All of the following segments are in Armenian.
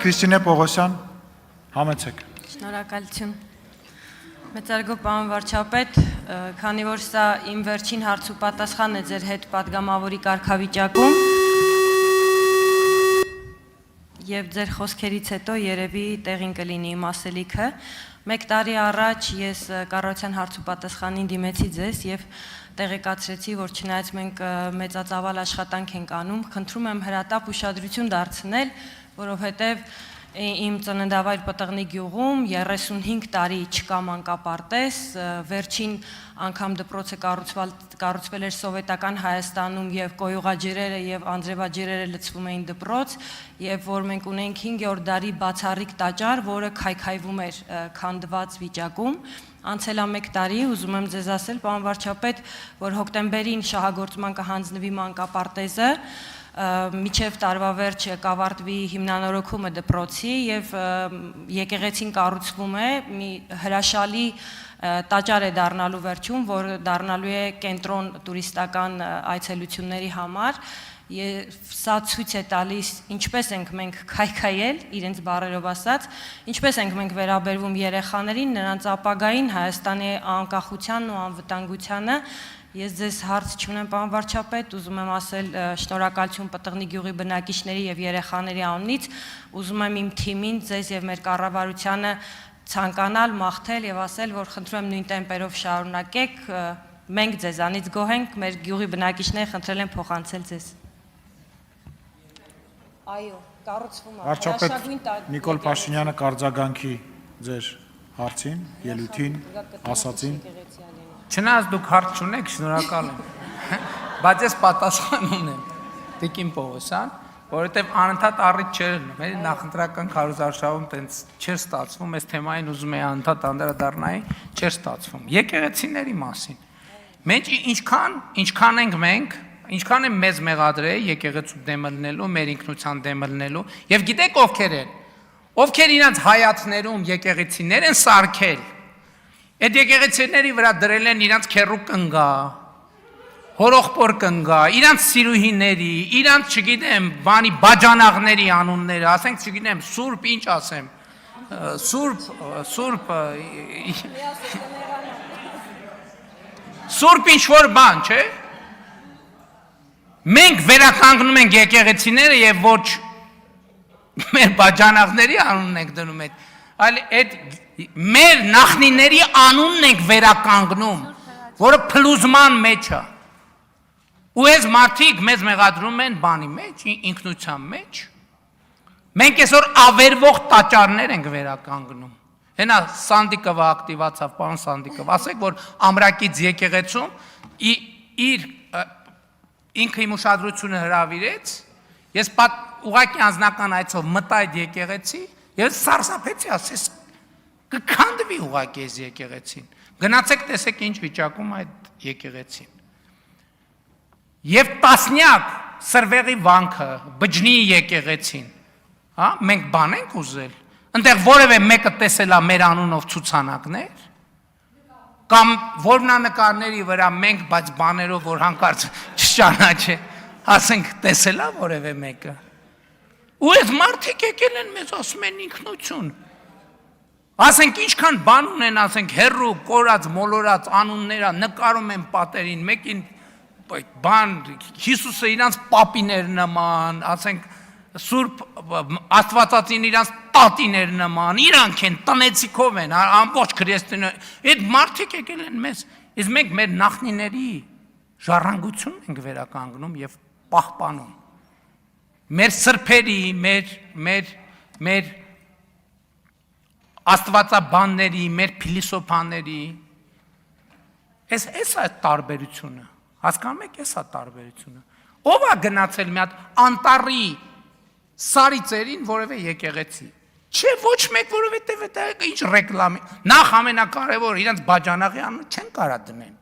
Քրիստինե Պողոսյան, համեցեք։ Շնորհակալություն։ Մեծարգո պարոն վարչապետ, քանի որ սա իմ վերջին հարց ու պատասխանն է ձեր հետ падգամավորի կարգավիճակում եւ ձեր խոսքերից հետո երևի տեղին կլինի իմ ասելիքը, 1 տարի առաջ ես կառավարության հարց ու պատասխանին դիմեցի ձեզ եւ տեղեկացրեցի, որ չնայած մենք մեծածավալ աշխատանք ենք անում, խնդրում եմ հրատապ ուշադրություն դարձնել, որովհետեւ իմ ծննդավայր Պտղնի գյուղում 35 տարի չկա մանկապարտեզ, վերջին անգամ դպրոցը կառուցվել էր սովետական Հայաստանում եւ կոյուղաջրերը եւ անձրևաջրերը լցվում էին դպրոց եւ որ մենք ունենք 5-րդ դարի բացառիկ տաճար, որը քայքայվում էր քանդված վիճակում։ Անցել է 1 տարի, ուզում եմ ձեզ ասել, պարոն վարչապետ, որ հոկտեմբերին շահագործման կհանձնվի մանկապարտեզը, միջև տարվա վերջը կավարտվի հիմնանորոգումը դպրոցի եւ եկեղեցին կառուցվում է, մի հրաշալի տաճար է դառնալու վերջում, որ դառնալու է կենտրոն տուրիստական այցելությունների համար։ Սա ցույց է տալիս ինչպես ենք մենք քայքայել, իրենց բառերով ասած, ինչպես ենք մենք վերաբերվում երեխաներին, նրանց ապագային, Հայաստանի անկախությանն ու անվտանգությանը։ Ես ձեզ հարց չունեմ, պարոն վարչապետ, ուզում եմ ասել շնորհակալություն Պտղնի գյուղի բնակիչների եւ երեխաների անունից, ուզում եմ իմ թիմին, ձեզ եւ մեր կառավարությանը ցանկանալ, մաղթել եւ ասել, որ խնդրում եմ նույն տեմպերով շարունակեք, մենք ձեզանից գոհ ենք, մեր գյուղի բնակիչները խնդրել են փոխանցել ձեզ։ Այո, կառուցվում է։ Վարչապետ Նիկոլ Փաշինյանը կարձագանքի ձեր հարցին, ելույթին, ասացին։ Չնայած դուք հարց չունեք, շնորհակալ եմ, բայց ես պատասխան ունեմ, Տիկին Պողոսյան, որովհետև անընդհատ առիթ չէր լինում, մեր նախընտրական քարոզարշավում տենց չէր ստացվում, այս թեմային ուզում էի անընդհատ անդրադառնայի, չէր ստացվում։ Եկեղեցիների մասին։ Մենք ինչքան ենք մենք, ինչքան են մեզ մեղադրել եկեղեցու դեմը լինելու, մեր ինքնության դեմը լինելու, եւ գիտեք ովքեր են, ովքեր իրենց հայացներում եկեղեցիներ են սարքել, այդ եկեղեցիների վրա դրել են իրանց քերու կնգա, հորողպոր կնգա, իրանց սիրուհիների, իրանց չգիտեմ, բանի բաժանաղների անունները, ասենք չգիտեմ, սուրբ ինչ ասեմ, սուրբ ինչ որ բան, չէ՞։ Մենք վերականգնում ենք եկեղեցիները եւ ոչ մեր բաժանաղների անունն ենք դնում այլ այդ մեր նախնիների անունն ենք վերականգնում, որը փլուզման մեջ է։ Ու այս մարդիկ մեզ մեղադրում են բանի մեջ, ինքնության մեջ։ Մենք այսօր ավերվող տաճարներ ենք վերականգնում։ Հենա Սանդիկովը ակտիվացավ, պարոն Սանդիկով, ասեք, որ ամրակից եկեղեցում իր ինքը իմ ուշադրությունը հրավիրեց, ես ուղղակի անձնական այցով մտա այդ եկեղեցի եւ սարսափեցի, ասես կքանդվի ուղղակի այս եկեղեցին։ Գնացեք տեսեք ինչ վիճակում այդ եկեղեցին։ Եվ տասնյակ Սրվեղի վանքը, Բջնի եկեղեցին, հա, մենք բան ենք ուզել։ Այնտեղ որևէ մեկը տեսել է մեր անունով ցուցանակներ կամ որմնանկարների վրա մենք բայց բաներով որ հանկարծ չճանաչե, ասենք տեսել է որևէ մեկը։ Ու այս մարդիկ եկել են մեզ ասում են ինքնություն։ Ասենք ինչքան բան ունեն, ասենք հերրու, կորած, մոլորած անունները նկարում են պատերին, մեկին բան Հիսուսը իրանց պապիներ նման, ասենք Սուրբ Աստվածածին իրանց տատիներ նման, իրանք են տնեցիկով են, ամբողջ քրիստոնյա, այդ մարդիկ եկել են մեզ, իսկ մենք մեր նախնիների ժառանգությունն ենք վերականգնում եւ պահպանում։ Մեր սրբերի, մեր աստվածաբանների, մեր փիլիսոփաների, այս է տարբերությունը, հասկանում եք, այս է տարբերությունը։ Ով է գնացել մի հատ անտառի սարիցերին որևէ եկեղեցի։ Չէ, ոչ մեկ, որովհետև դա ինչ ռեկլամ է։ Նախ ամենակարևոր իրենց բաժանաղի անունը չեն կարա դնեն։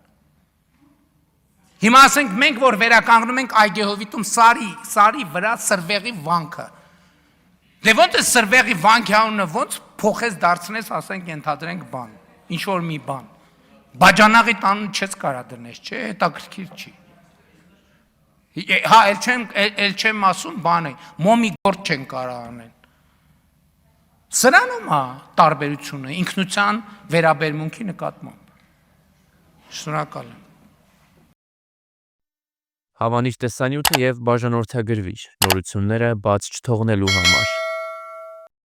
Հիմա ասենք մենք որ վերականգնում ենք Այգեհովիտում սարի վրա Սրվեղի վանքը։ Դե ոնց է Սրվեղի վանքի անունը ոնց փոխես դարձնես, ասենք ենթադրենք բան, ինչ որ մի բան։ Բաժանաղի տանուն չես կարա դնես, չէ, հետաքրքիր չի։ Հա, էլ չեմ ասում բան է, մոմի գործ չեն կարա անեն։ Սրանում է տարբերությունը ինքնության վերաբերմունքի նկատմամբ։ Շնորհակալ եմ։ Հավանիչ տեսանյութը եւ բաժանորդագրվիչ նորությունները բաց չթողնելու համար